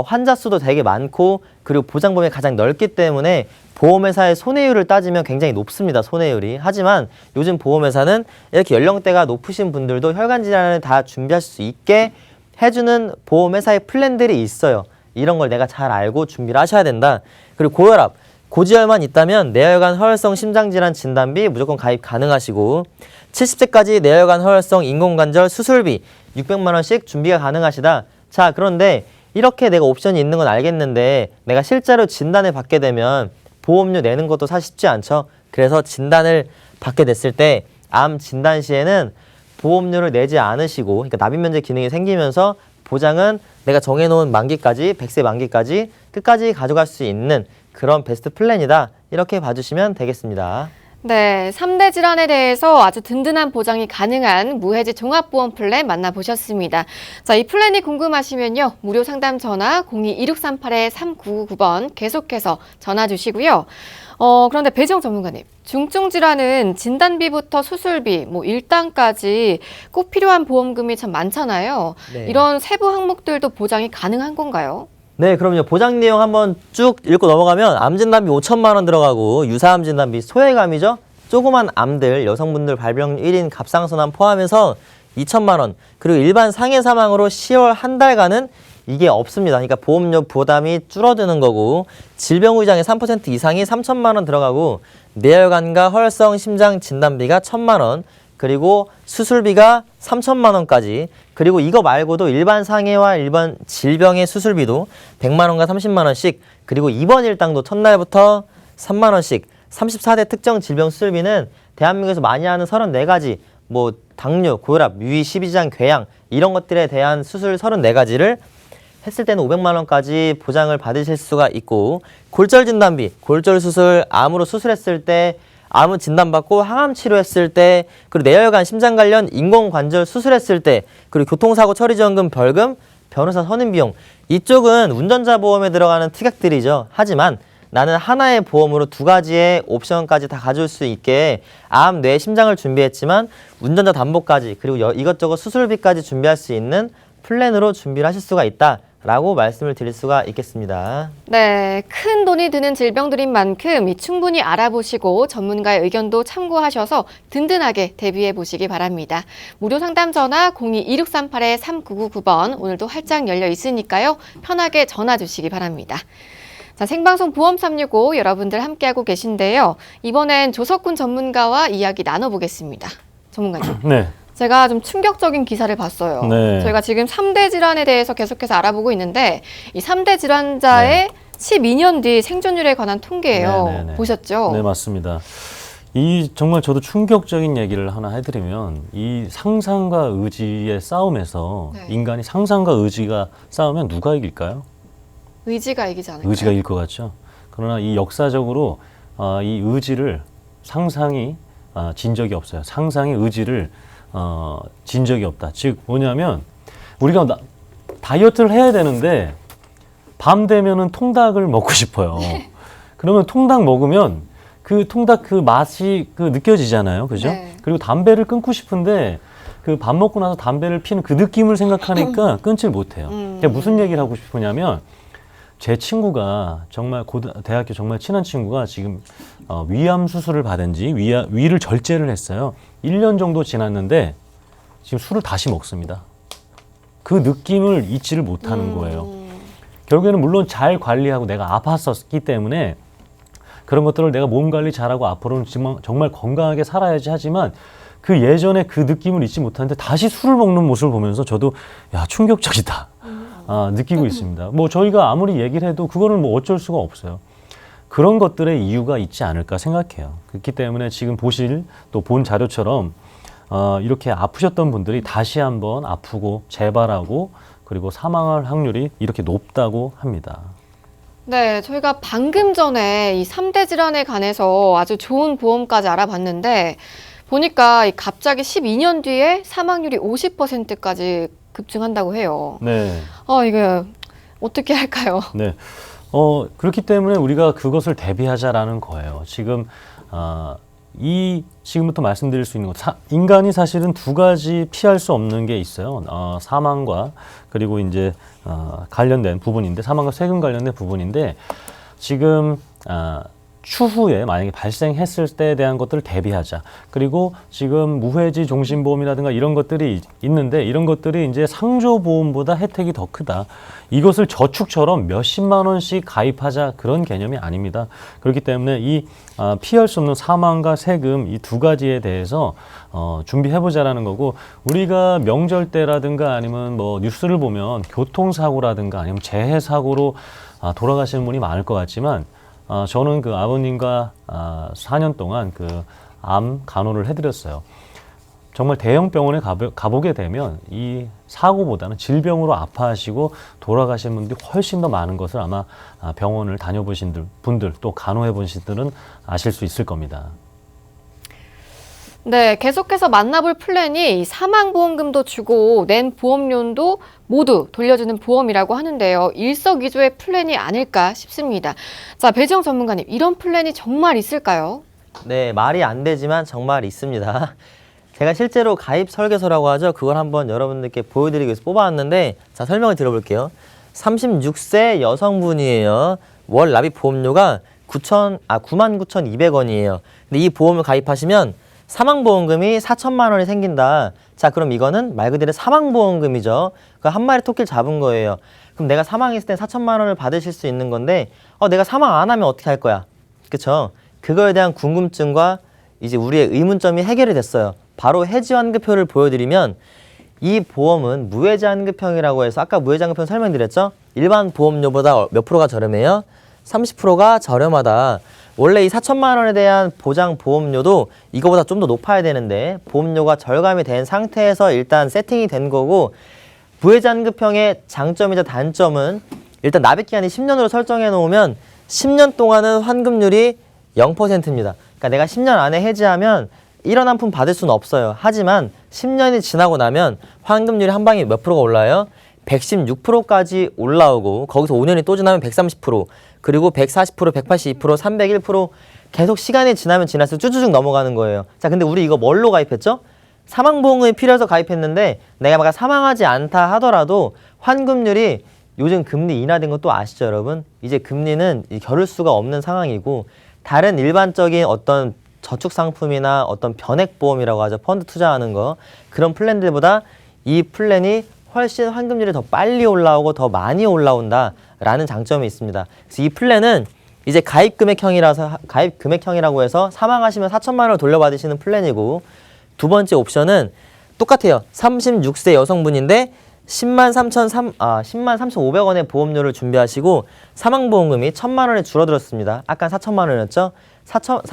환자 수도 되게 많고 그리고 보장범위 가장 넓기 때문에 보험회사의 손해율을 따지면 굉장히 높습니다. 손해율이. 하지만 요즘 보험회사는 이렇게 연령대가 높으신 분들도 혈관 질환을 다 준비할 수 있게 해주는 보험회사의 플랜들이 있어요. 이런 걸 내가 잘 알고 준비를 하셔야 된다. 그리고 고혈압, 고지혈만 있다면 내혈관 허혈성 심장질환 진단비 무조건 가입 가능하시고, 70세까지 내혈관 허혈성 인공관절 수술비 600만 원씩 준비가 가능하시다. 자, 그런데 이렇게 내가 옵션이 있는 건 알겠는데 내가 실제로 진단을 받게 되면 보험료 내는 것도 사실 쉽지 않죠. 그래서 진단을 받게 됐을 때 암 진단 시에는 보험료를 내지 않으시고, 그러니까 납입면제 기능이 생기면서 보장은 내가 정해놓은 만기까지, 100세 만기까지 끝까지 가져갈 수 있는 그런 베스트 플랜이다. 이렇게 봐주시면 되겠습니다. 네, 3대 질환에 대해서 아주 든든한 보장이 가능한 무해지 종합보험 플랜 만나보셨습니다. 자, 이 플랜이 궁금하시면요. 무료 상담 전화 02-2638-3999번 계속해서 전화 주시고요. 그런데 배지영 전문가님, 중증 질환은 진단비부터 수술비, 일당까지 꼭 필요한 보험금이 참 많잖아요. 네. 이런 세부 항목들도 보장이 가능한 건가요? 네, 그럼요. 보장 내용 한번 쭉 읽고 넘어가면 암진단비 5천만 원 들어가고, 유사암 진단비, 소외감이죠. 조그만 암들, 여성분들 발병 1인 갑상선암 포함해서 2천만 원, 그리고 일반 상해 사망으로 10월 한 달간은 이게 없습니다. 그러니까 보험료 부담이 줄어드는 거고, 질병 후유장애 3% 이상이 3천만 원 들어가고, 뇌혈관과 혈성 심장 진단비가 1,000만 원, 그리고 수술비가 3천만 원까지, 그리고 이거 말고도 일반 상해와 일반 질병의 수술비도 100만 원과 30만 원씩, 그리고 입원 일당도 첫날부터 3만 원씩, 34대 특정 질병 수술비는 대한민국에서 많이 하는 34가지, 당뇨, 고혈압, 유의, 십이지장, 궤양 이런 것들에 대한 수술 34가지를 했을 때는 500만 원까지 보장을 받으실 수가 있고, 골절 진단비, 골절 수술, 암으로 수술했을 때 아무 진단받고 항암 치료했을 때, 그리고 뇌혈관 심장 관련 인공관절 수술했을 때, 그리고 교통사고 처리지원금 벌금, 변호사 선임비용, 이쪽은 운전자 보험에 들어가는 특약들이죠. 하지만 나는 하나의 보험으로 두 가지의 옵션까지 다 가져올 수 있게 암, 뇌, 심장을 준비했지만 운전자 담보까지 그리고 이것저것 수술비까지 준비할 수 있는 플랜으로 준비를 하실 수가 있다라고 말씀을 드릴 수가 있겠습니다. 네, 큰 돈이 드는 질병들인 만큼 충분히 알아보시고 전문가의 의견도 참고하셔서 든든하게 대비해 보시기 바랍니다. 무료 상담 전화 02-2638-3999번 오늘도 활짝 열려 있으니까요. 편하게 전화 주시기 바랍니다. 자, 생방송 보험 365 여러분들 함께하고 계신데요. 이번엔 조석훈 전문가와 이야기 나눠보겠습니다. 전문가님. 네. 제가 좀 충격적인 기사를 봤어요. 네. 저희가 지금 3대 질환에 대해서 계속해서 알아보고 있는데 이 3대 질환자의 12년 뒤 생존율에 관한 통계예요. 네, 네, 네. 보셨죠? 네, 맞습니다. 이 정말 저도 충격적인 얘기를 하나 해드리면 이 상상과 의지의 싸움에서 네. 인간이 상상과 의지가 싸우면 누가 이길까요? 의지가 이기지 않을까요? 의지가 이길 것 같죠. 그러나 이 역사적으로 이 의지를 상상이 진 적이 없어요. 상상이 의지를 진 적이 없다. 즉 뭐냐면 우리가 다이어트를 해야 되는데 밤 되면은 통닭을 먹고 싶어요. 그러면 통닭 먹으면 그 통닭 그 맛이 느껴지잖아요. 그죠? 네. 그리고 담배를 끊고 싶은데 그 밥 먹고 나서 담배를 피는 그 느낌을 생각하니까 끊질 못해요. 그러니까 무슨 얘기를 하고 싶으냐면 제 친구가 정말 대학교 정말 친한 친구가 지금 위암 수술을 받은 지 위를 절제를 했어요. 1년 정도 지났는데 지금 술을 다시 먹습니다. 그 느낌을 잊지를 못하는 거예요. 결국에는 물론 잘 관리하고 내가 아팠었기 때문에 그런 것들을 내가 몸 관리 잘하고 앞으로는 정말 건강하게 살아야지 하지만 그 예전에 그 느낌을 잊지 못하는데 다시 술을 먹는 모습을 보면서 저도 야 충격적이다. 느끼고 있습니다. 뭐 저희가 아무리 얘기를 해도 그거는 뭐 어쩔 수가 없어요. 그런 것들의 이유가 있지 않을까 생각해요. 그렇기 때문에 지금 보실 또 본 자료처럼 이렇게 아프셨던 분들이 다시 한번 아프고 재발하고 그리고 사망할 확률이 이렇게 높다고 합니다. 네, 저희가 방금 전에 이 3대 질환에 관해서 아주 좋은 보험까지 알아봤는데 보니까 갑자기 12년 뒤에 사망률이 50%까지 급증한다고 해요. 네. 이게 어떻게 할까요? 네. 그렇기 때문에 우리가 그것을 대비하자라는 거예요. 지금, 지금부터 말씀드릴 수 있는 것, 인간이 사실은 두 가지 피할 수 없는 게 있어요. 사망과 그리고 이제, 관련된 부분인데, 사망과 세금 관련된 부분인데, 지금, 추후에 만약에 발생했을 때에 대한 것들을 대비하자. 그리고 지금 무해지 종신보험이라든가 이런 것들이 있는데 이런 것들이 이제 상조보험보다 혜택이 더 크다. 이것을 저축처럼 몇십만 원씩 가입하자 그런 개념이 아닙니다. 그렇기 때문에 이 피할 수 없는 사망과 세금 이 두 가지에 대해서 준비해보자라는 거고 우리가 명절 때라든가 아니면 뭐 뉴스를 보면 교통사고라든가 아니면 재해사고로 돌아가시는 분이 많을 것 같지만 저는 그 아버님과 4년 동안 그 암 간호를 해드렸어요. 정말 대형 병원에 가보게 되면 이 사고보다는 질병으로 아파하시고 돌아가신 분들이 훨씬 더 많은 것을 아마 병원을 다녀보신 분들 또 간호해보신 분들은 아실 수 있을 겁니다. 네, 계속해서 만나볼 플랜이 사망보험금도 주고 낸 보험료도 모두 돌려주는 보험이라고 하는데요. 일석이조의 플랜이 아닐까 싶습니다. 자, 배지영 전문가님, 이런 플랜이 정말 있을까요? 네, 말이 안 되지만 정말 있습니다. 제가 실제로 가입 설계서라고 하죠. 그걸 한번 여러분들께 보여드리기 위해서 뽑아왔는데 자, 설명을 들어볼게요. 36세 여성분이에요. 월 납입 보험료가 99,200원이에요. 근데 이 보험을 가입하시면 사망보험금이 4천만 원이 생긴다. 자, 그럼 이거는 말 그대로 사망보험금이죠. 그 한 마리 토끼를 잡은 거예요. 그럼 내가 사망했을 때 4천만 원을 받으실 수 있는 건데 내가 사망 안 하면 어떻게 할 거야? 그쵸? 그거에 대한 궁금증과 이제 우리의 의문점이 해결이 됐어요. 바로 해지환급표를 보여드리면 이 보험은 무해지환급형이라고 해서 아까 무해지환급형 설명드렸죠? 일반 보험료보다 몇 프로가 저렴해요? 30%가 저렴하다. 원래 이 4천만 원에 대한 보장 보험료도 이거보다 좀 더 높아야 되는데 보험료가 절감이 된 상태에서 일단 세팅이 된 거고 무해지환급형의 장점이자 단점은 일단 납입기한이 10년으로 설정해 놓으면 10년 동안은 환급률이 0%입니다. 그러니까 내가 10년 안에 해지하면 1원 한 푼 받을 수는 없어요. 하지만 10년이 지나고 나면 환급률이 한 방에 몇 프로가 올라요? 116%까지 올라오고 거기서 5년이 또 지나면 130%, 그리고 140%, 182%, 301% 계속 시간이 지나면 지날수록 쭈쭈쭉 넘어가는 거예요. 자, 근데 우리 이거 뭘로 가입했죠? 사망보험금이 필요해서 가입했는데 내가 막 사망하지 않다 하더라도 환급률이 요즘 금리 인하된 거 또 아시죠, 여러분? 이제 금리는 겨룰 수가 없는 상황이고 다른 일반적인 어떤 저축 상품이나 어떤 변액보험이라고 하죠. 펀드 투자하는 거. 그런 플랜들보다 이 플랜이 훨씬 환급률이 더 빨리 올라오고 더 많이 올라온다라는 장점이 있습니다. 그래서 이 플랜은 이제 가입 금액형이라고 해서 사망하시면 4천만 원을 돌려받으시는 플랜이고, 두 번째 옵션은 똑같아요. 36세 여성분인데 10만 3,500원의 보험료를 준비하시고 사망보험금이 1,000만 원에 줄어들었습니다. 아까 4천만 원이었죠?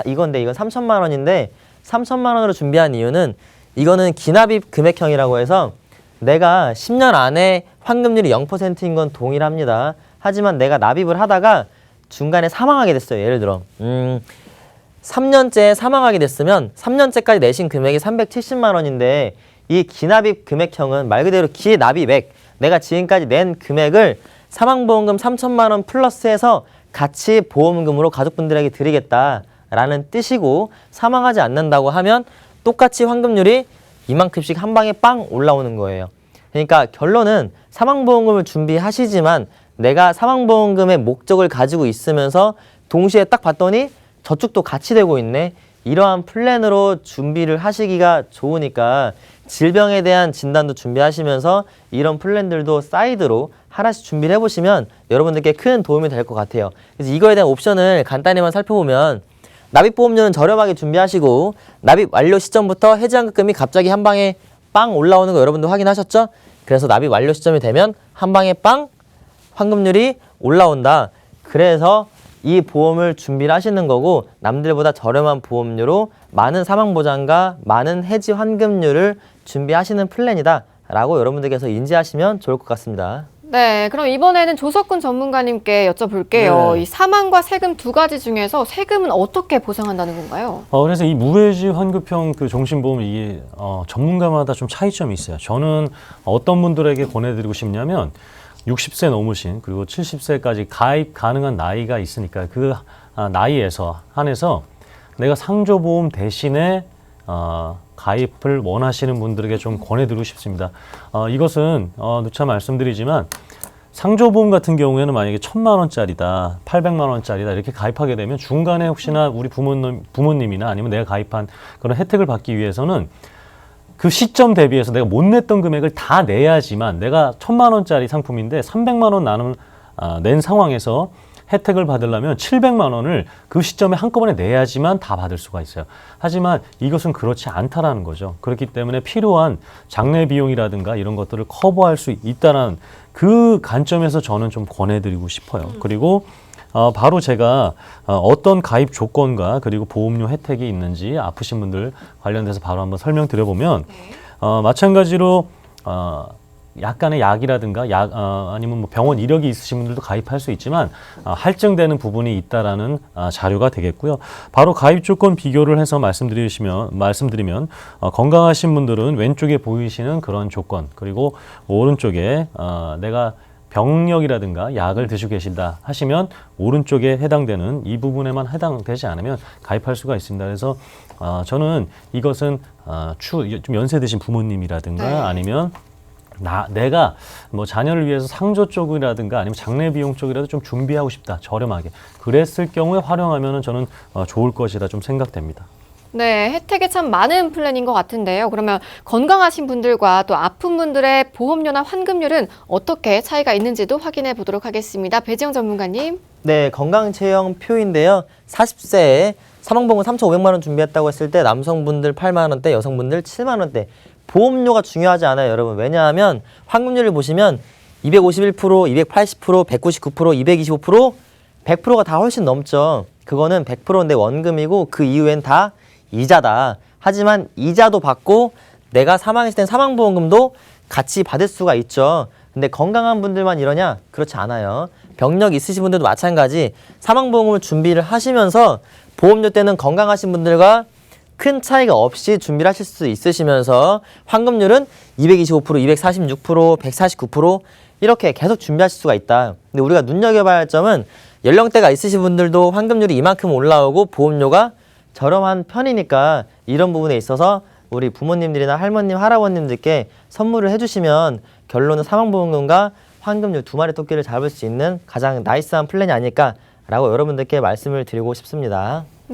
이건 3천만 원인데 3천만 원으로 준비한 이유는 이거는 기납입 금액형이라고 해서 내가 10년 안에 환급률이 0%인 건 동일합니다. 하지만 내가 납입을 하다가 중간에 사망하게 됐어요. 예를 들어 3년째 사망하게 됐으면 3년째까지 내신 금액이 370만 원인데 이 기납입 금액형은 말 그대로 기납입액, 내가 지금까지 낸 금액을 사망보험금 3천만 원 플러스해서 같이 보험금으로 가족분들에게 드리겠다라는 뜻이고, 사망하지 않는다고 하면 똑같이 환급률이 이만큼씩 한 방에 빵 올라오는 거예요. 그러니까 결론은 사망보험금을 준비하시지만 내가 사망보험금의 목적을 가지고 있으면서 동시에 딱 봤더니 저축도 같이 되고 있네. 이러한 플랜으로 준비를 하시기가 좋으니까 질병에 대한 진단도 준비하시면서 이런 플랜들도 사이드로 하나씩 준비를 해보시면 여러분들께 큰 도움이 될 것 같아요. 그래서 이거에 대한 옵션을 간단히만 살펴보면 납입보험료는 저렴하게 준비하시고 납입 완료 시점부터 해지환급금이 갑자기 한 방에 빵 올라오는 거 여러분들 확인하셨죠? 그래서 납입 완료 시점이 되면 한 방에 빵 환급률이 올라온다. 그래서 이 보험을 준비를 하시는 거고 남들보다 저렴한 보험료로 많은 사망보장과 많은 해지 환급률을 준비하시는 플랜이다 라고 여러분들께서 인지하시면 좋을 것 같습니다. 네, 그럼 이번에는 조석훈 전문가님께 여쭤볼게요. 네. 이 사망과 세금 두 가지 중에서 세금은 어떻게 보상한다는 건가요? 그래서 이 무해지 환급형 그 종신보험 이게 전문가마다 좀 차이점이 있어요. 저는 어떤 분들에게 권해드리고 싶냐면 60세 넘으신 그리고 70세까지 가입 가능한 나이가 있으니까 그 나이에서 한해서 내가 상조보험 대신에 가입을 원하시는 분들에게 좀 권해드리고 싶습니다. 이것은 누차 말씀드리지만 상조보험 같은 경우에는 만약에 1,000만 원짜리다, 800만 원짜리다 이렇게 가입하게 되면 중간에 혹시나 우리 부모님이나 아니면 내가 가입한 그런 혜택을 받기 위해서는 그 시점 대비해서 내가 못 냈던 금액을 다 내야지만, 내가 1,000만 원짜리 상품인데 300만 원 낸 상황에서 혜택을 받으려면 700만 원을 그 시점에 한꺼번에 내야지만 다 받을 수가 있어요. 하지만 이것은 그렇지 않다라는 거죠. 그렇기 때문에 필요한 장례 비용이라든가 이런 것들을 커버할 수 있다는 그 관점에서 저는 좀 권해드리고 싶어요. 그리고 바로 제가 어떤 가입 조건과 그리고 보험료 혜택이 있는지 아프신 분들 관련돼서 바로 한번 설명드려보면 마찬가지로 약간의 약이라든가 아니면 뭐 병원 이력이 있으신 분들도 가입할 수 있지만 할증되는 부분이 있다라는 자료가 되겠고요. 바로 가입 조건 비교를 해서 말씀드리면 건강하신 분들은 왼쪽에 보이시는 그런 조건, 그리고 오른쪽에 내가 병력이라든가 약을 드시고 계신다 하시면 오른쪽에 해당되는 이 부분에만 해당되지 않으면 가입할 수가 있습니다. 그래서 저는 이것은 좀 연세 드신 부모님이라든가 네. 아니면 내가 뭐 자녀를 위해서 상조 쪽이라든가 아니면 장례 비용 쪽이라도 좀 준비하고 싶다, 저렴하게 그랬을 경우에 활용하면은 저는 좋을 것이라 좀 생각됩니다. 네, 혜택이 참 많은 플랜인 것 같은데요. 그러면 건강하신 분들과 또 아픈 분들의 보험료나 환급률은 어떻게 차이가 있는지도 확인해 보도록 하겠습니다. 배지영 전문가님. 네, 건강체형 표인데요. 40세에 사망보험금 3,500만 원 준비했다고 했을 때 남성분들 8만 원대, 여성분들 7만 원대. 보험료가 중요하지 않아요, 여러분. 왜냐하면 환급률을 보시면 251%, 280%, 199%, 225%, 100%가 다 훨씬 넘죠. 그거는 100%인데 원금이고 그 이후엔 다 이자다. 하지만 이자도 받고 내가 사망했을 땐 사망보험금도 같이 받을 수가 있죠. 근데 건강한 분들만 이러냐? 그렇지 않아요. 병력 있으신 분들도 마찬가지 사망보험을 준비를 하시면서 보험료 때는 건강하신 분들과 큰 차이가 없이 준비를 하실 수 있으시면서 환급률은 225%, 246%, 149% 이렇게 계속 준비하실 수가 있다. 근데 우리가 눈여겨봐야 할 점은 연령대가 있으신 분들도 환급률이 이만큼 올라오고 보험료가 저렴한 편이니까 이런 부분에 있어서 우리 부모님들이나 할머님, 할아버님들께 선물을 해주시면 결론은 사망보험금과 환급률 두 마리 토끼를 잡을 수 있는 가장 나이스한 플랜이 아닐까라고 여러분들께 말씀을 드리고 싶습니다.